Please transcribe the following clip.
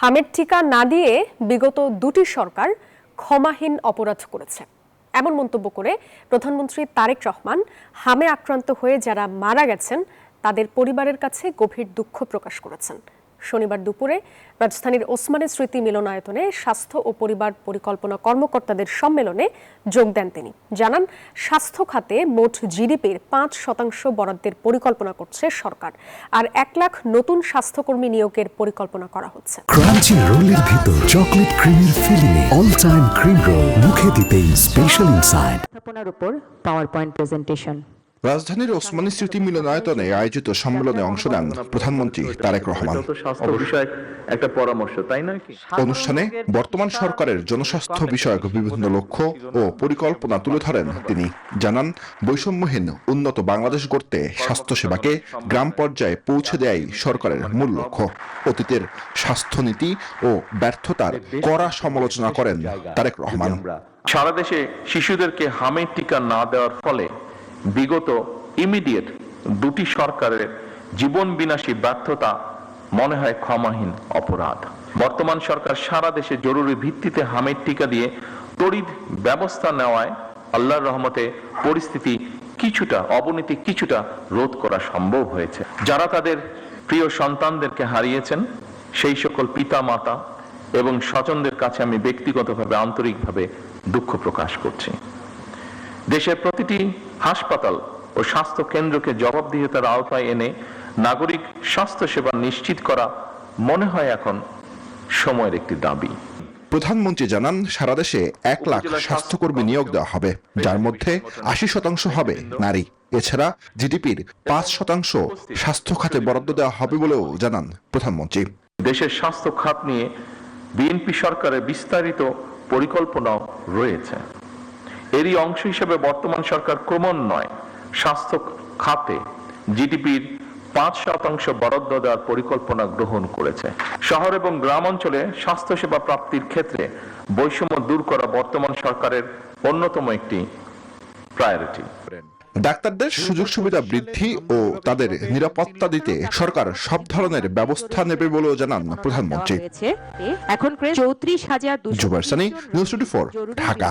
হামের টিকা না দিয়ে বিগত দুটি সরকার ক্ষমাহীন অপরাধ করেছে এমন মন্তব্য করে প্রধানমন্ত্রী তারেক রহমান হামে আক্রান্ত হয়ে যারা মারা গেছেন তাদের পরিবারের কাছে গভীর দুঃখ প্রকাশ করেছেন। শনিবার দুপুরে রাজধানীর ওসমানী স্মৃতি মিলনায়তনে স্বাস্থ্য ও পরিবার পরিকল্পনা কর্মকর্তাদের সম্মেলনে যোগ দেন তিনি। জানান, স্বাস্থ্য খাতে মোট জিডিপির 5% বরাদ্দের পরিকল্পনা করছে সরকার, আর 1 লাখ নতুন স্বাস্থ্যকর্মী নিয়োগের পরিকল্পনা করা হচ্ছে। ক্রাঞ্চি রোলের ভিতর চকলেট ক্রিমের filling, all time cream roll, মুখে দিতেই স্পেশাল ইনসাইড। স্থাপনার উপর পাওয়ারপয়েন্ট প্রেজেন্টেশন। রাজধানীর ওসমানী স্মৃতি মিলনায়তনে আয়োজিত সম্মেলনে অংশ নেন প্রধানমন্ত্রী তারেক রহমান। একটা পরামর্শ, তাই নয় কি? অনুষ্ঠানে বর্তমান সরকারের জনস্বাস্থ্য বিষয়ক বিভিন্ন লক্ষ্য ও পরিকল্পনা তুলে ধরেন তিনি। জানান, বৈষম্যহীন উন্নত বাংলাদেশ গড়তে স্বাস্থ্যসেবাকে গ্রাম পর্যায়ে পৌঁছে দেয়াই সরকারের মূল লক্ষ্য। অতীতের স্বাস্থ্যনীতি ও ব্যর্থতার কড়া সমালোচনা করেন তারেক রহমান। সারা দেশে শিশুদেরকে হামের টিকা না দেওয়ার ফলে বিগত ইমিডিয়েট দুটি সরকারের জীবন বিনাশী ব্যর্থতা মনে হয় ক্ষমাহীন অপরাধ। বর্তমান সরকার সারা দেশে জরুরি ভিত্তিতে হামের টিকা দিয়ে তড়িৎ ব্যবস্থা নেওয়ায় আল্লাহর রহমতে পরিস্থিতি অবনতি কিছুটা রোধ করা সম্ভব হয়েছে। যারা তাদের প্রিয় সন্তানদেরকে হারিয়েছেন সেই সকল পিতা মাতা এবং স্বজনদের কাছে আমি ব্যক্তিগতভাবে আন্তরিকভাবে দুঃখ প্রকাশ করছি। দেশের প্রতিটি হাসপাতাল ও স্বাস্থ্য কেন্দ্রকে জবাবদিহিতার আওতায় এনে নাগরিক স্বাস্থ্য সেবা নিশ্চিত করা মনে হয় এখন সময়ের একটি দাবি। প্রধানমন্ত্রী জানান, সারা দেশে 1 লাখ স্বাস্থ্যকর্মী নিয়োগ দেওয়া হবে, যার মধ্যে 80% হবে নারী। এছাড়া জিডিপির 5% স্বাস্থ্য খাতে বরাদ্দ দেওয়া হবে বলেও জানান প্রধানমন্ত্রী। দেশের স্বাস্থ্য খাত নিয়ে বিএনপি সরকারের বিস্তারিত পরিকল্পনাও রয়েছে। এরই অংশ হিসেবে বর্তমান সরকার ক্রমান্বয়ে স্বাস্থ্য খাতে জিডিপির 5% বরাদ্দ দেওয়ার পরিকল্পনা গ্রহণ করেছে। শহর এবং গ্রাম অঞ্চলে স্বাস্থ্যসেবা প্রাপ্তির ক্ষেত্রে বৈষম্য দূর করা বর্তমান সরকারের অন্যতম একটি প্রায়োরিটি। ডাক্তারদের সুযোগ সুবিধা বৃদ্ধি ও তাদের নিরাপত্তা দিতে সরকার সব ধরনের ব্যবস্থা নেবে বলেও জানান প্রধানমন্ত্রী। এখন 34,200 জুবাইর সানি, নিউজ 24, ঢাকা।